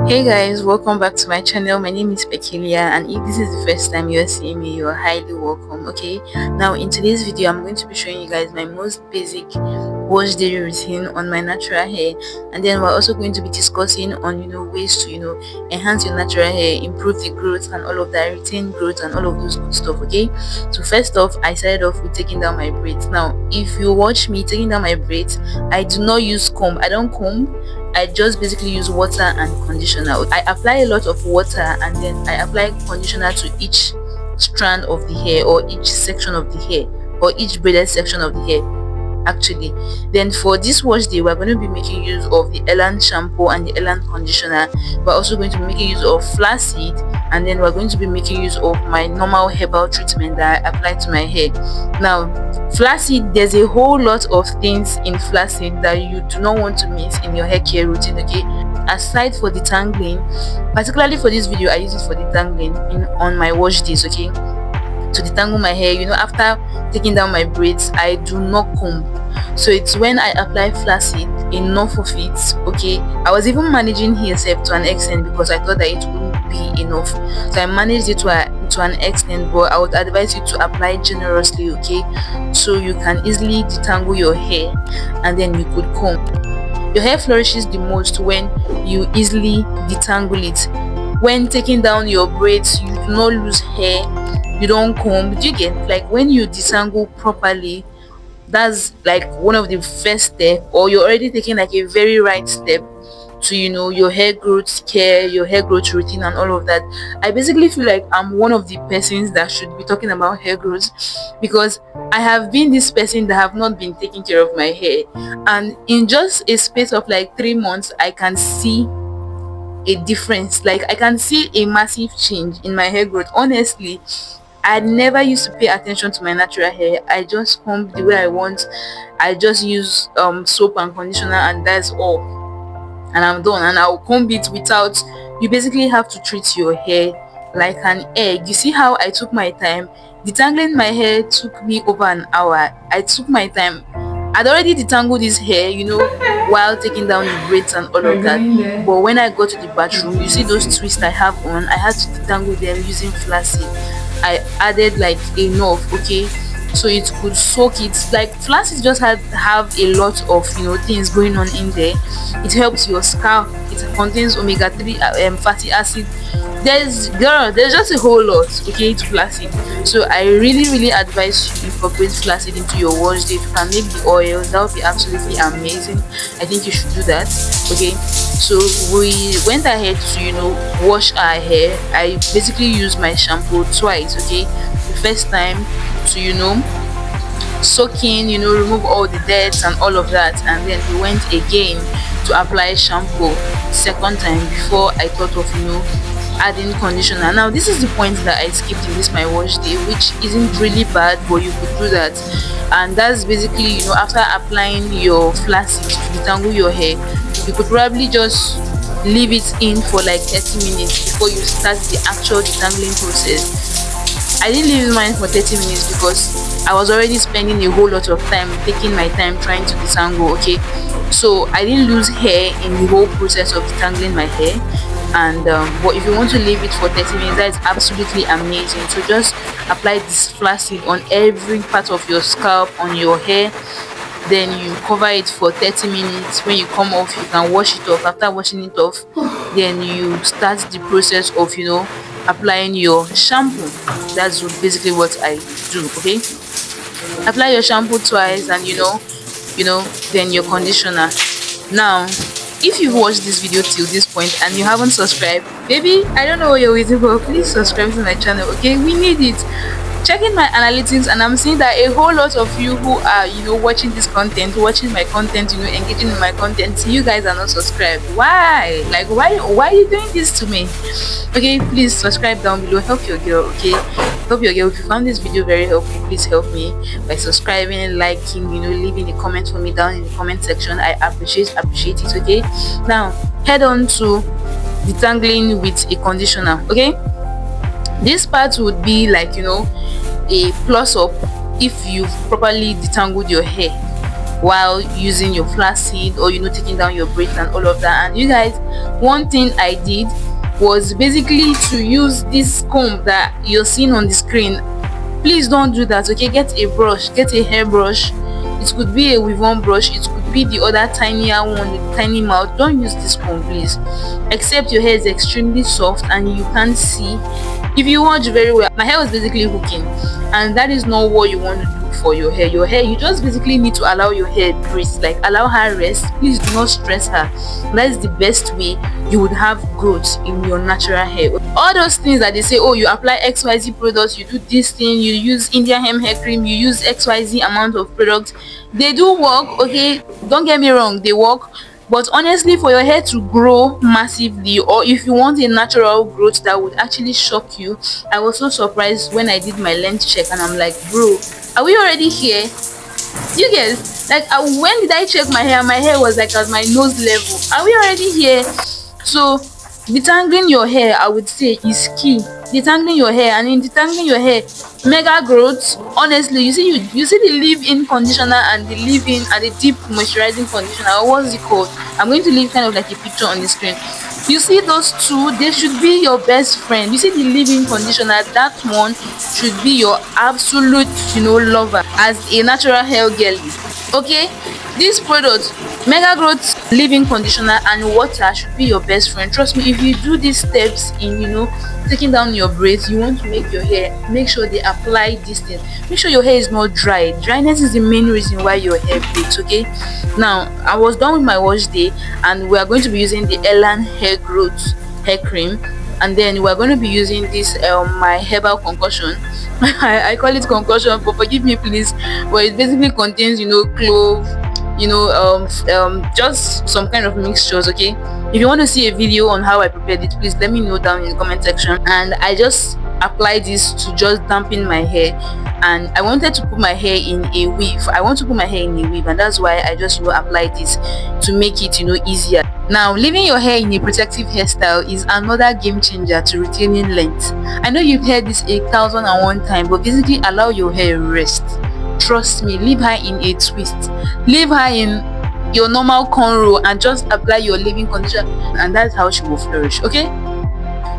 Hey guys, welcome back to my channel. My name is Peculiar, and if this is the first time you're seeing me, you're highly welcome. Okay, now in today's video I'm going to be showing you guys my most basic wash day routine on my natural hair, and then we're also going to be discussing on ways to enhance your natural hair, improve the growth and all of that, retain growth and all of those good stuff. Okay, so first off, I started off with taking down my braids. Now if you watch me taking down my braids, I do not use comb. I don't comb. I just basically use water and conditioner. I apply a lot of water and then I apply conditioner to each strand of the hair, or each section of the hair, or each braided section of the hair actually. Then for this wash day, we're going to be making use of the Elan shampoo and the Elan conditioner. We're also going to be making use of flaxseed, and then we're going to be making use of my normal herbal treatment that I apply to my hair. Now flaxseed, there's a whole lot of things in flaxseed that you do not want to miss in your hair care routine. Okay, aside for detangling, particularly for this video I use it for detangling on my wash days. Okay, to detangle my hair, after taking down my braids, I do not comb. So it's when I apply flaxseed, enough of it. Okay, I was even managing hair self to an extent because I thought that it wouldn't be enough, so I managed it to an extent, but I would advise you to apply generously. Okay, so you can easily detangle your hair and then you could comb. Your hair flourishes the most when you easily detangle it. When taking down your braids, you do not lose hair, you don't comb. Do you get, like, when you detangle properly, that's like one of the first step, or you're already taking like a very right step to your hair growth care, your hair growth routine and all of that. I basically feel like I'm one of the persons that should be talking about hair growth, because I have been this person that have not been taking care of my hair, and in just a space of like 3 months I can see a difference. Like, I can see a massive change in my hair growth. Honestly, I never used to pay attention to my natural hair. I just comb the way I want. I just use soap and conditioner, and that's all, and I'm done. And I'll comb it without, you basically have to treat your hair like an egg. You see how I took my time? Detangling my hair took me over an hour. I took my time. I'd already detangled this hair, while taking down the braids and all of that. But when I got to the bathroom, you see those twists I have on, I had to detangle them using flaxseed. I added like enough, okay, so it could soak it. Like, flaxseed just have a lot of things going on in there. It helps your scalp. It contains omega-3 fatty acid. There's just a whole lot, okay, to flaxseed. So I really advise you incorporate flaxseed into your wash day. If you can make the oils, that would be absolutely amazing. I think you should do that. Okay, so we went ahead to wash our hair. I basically used my shampoo twice. Okay, the first time to soak in, remove all the dirt and all of that, and then we went again to apply shampoo second time before I thought of adding conditioner. Now this is the point that I skipped in this my wash day, which isn't really bad, but you could do that. And that's basically, after applying your flaxseed to detangle your hair, you could probably just leave it in for like 30 minutes before you start the actual detangling process. I didn't leave mine for 30 minutes because I was already spending a whole lot of time, taking my time trying to detangle. Okay, so I didn't lose hair in the whole process of detangling my hair. And but if you want to leave it for 30 minutes, that is absolutely amazing. So just apply this flaxseed on every part of your scalp, on your hair, then you cover it for 30 minutes. When you come off, you can wash it off. After washing it off, then you start the process of applying your shampoo. That's basically what I do. Okay, apply your shampoo twice, and then your conditioner. Now if you've watched this video till this point and you haven't subscribed, baby, I don't know what you're waiting for. Please subscribe to my channel. Okay, we need it. Checking my analytics, and I'm seeing that a whole lot of you who are watching this content, watching my content, engaging in my content, you guys are not subscribed. Why? Like, why are you doing this to me? Okay, please subscribe down below. Help your girl. Okay, help your girl. If you found this video very helpful, please help me by subscribing, liking, leaving a comment for me down in the comment section. I appreciate it. Okay, now head on to detangling with a conditioner. Okay, this part would be like a plus up if you've properly detangled your hair. while using your flaccid, or taking down your braids and all of that. And you guys, one thing I did was basically to use this comb that you're seeing on the screen. Please don't do that, okay? Get a brush, get a hair brush. It could be a weave-on brush, it could be the other tinier one with tiny mouth. Don't use this comb, please, except your hair is extremely soft and you can't see. If you watch very well, my hair was basically hooking, and that is not what you want to do for your hair. Your hair, you just basically need to allow your hair breathe, like allow her rest. Please do not stress her. That is the best way you would have growth in your natural hair. All those things that they say, oh, you apply XYZ products, you do this thing, you use Indian hemp hair cream, you use XYZ amount of products, they do work, okay? Don't get me wrong, they work. But honestly, for your hair to grow massively, or if you want a natural growth that would actually shock you, I was so surprised when I did my length check and I'm like, bro, are we already here? You guys, like, when did I check my hair? My hair was like at my nose level. Are we already here? So detangling your hair, I would say, is key. Detangling your hair, and in detangling your hair, Megagrowth, honestly, you see the leave-in conditioner and the leave-in and the deep moisturizing conditioner, or what's it called? I'm going to leave kind of like a picture on the screen. You see those two, they should be your best friend. You see the leave-in conditioner, that one should be your absolute lover as a natural hair girl. Okay, this product, Megagrowth leave-in conditioner and water, should be your best friend. Trust me, if you do these steps in taking down your braids, you want to make your hair, make sure they apply this thing. Make sure your hair is not dry. Dryness is the main reason why your hair breaks. Okay, now I was done with my wash day, and we are going to be using the Elan hair growth hair cream, and then we're going to be using this my herbal concoction. I call it concoction, but forgive me please, but it basically contains clove, just some kind of mixtures. Okay, if you want to see a video on how I prepared it, please let me know down in the comment section. And I just apply this to just dampen my hair, and I wanted to put my hair in a weave. I want to put my hair in a weave, and that's why I just apply this to make it easier. Now, leaving your hair in a protective hairstyle is another game changer to retaining length. I know you've heard this 1,001 times, but basically allow your hair rest. Trust me, leave her in a twist, leave her in your normal cornrow, and just apply your leave-in conditioner, and that's how she will flourish. Okay,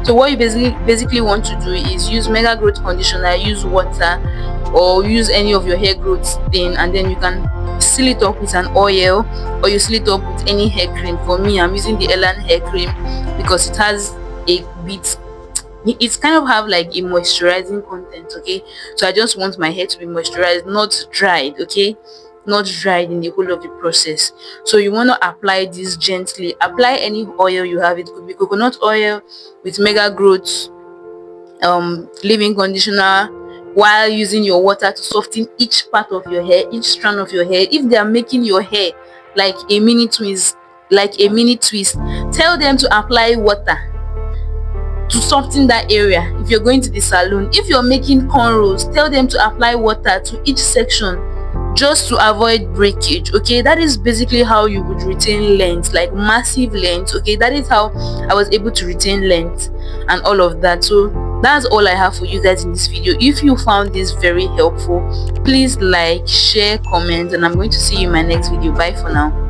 so what you basically want to do is use Megagrowth conditioner, use water, or use any of your hair growth thing, and then you can seal it up with an oil, or you seal it up with any hair cream. For me, I'm using the Elan hair cream because it has a bit, it's kind of have like a moisturizing content. Okay, so I just want my hair to be moisturized, not dried. Okay, not dried in the whole of the process. So you want to apply this gently. Apply any oil you have. It could be coconut oil with Megagrowth leave-in conditioner, while using your water to soften each part of your hair, each strand of your hair. If they are making your hair like a mini twist, tell them to apply water to soften that area. If you're going to the salon, if you're making cornrows, tell them to apply water to each section just to avoid breakage. Okay, that is basically how you would retain length, like massive length. Okay, that is how I was able to retain length and all of that. So that's all I have for you guys in this video. If you found this very helpful, please like, share, comment, and I'm going to see you in my next video. Bye for now.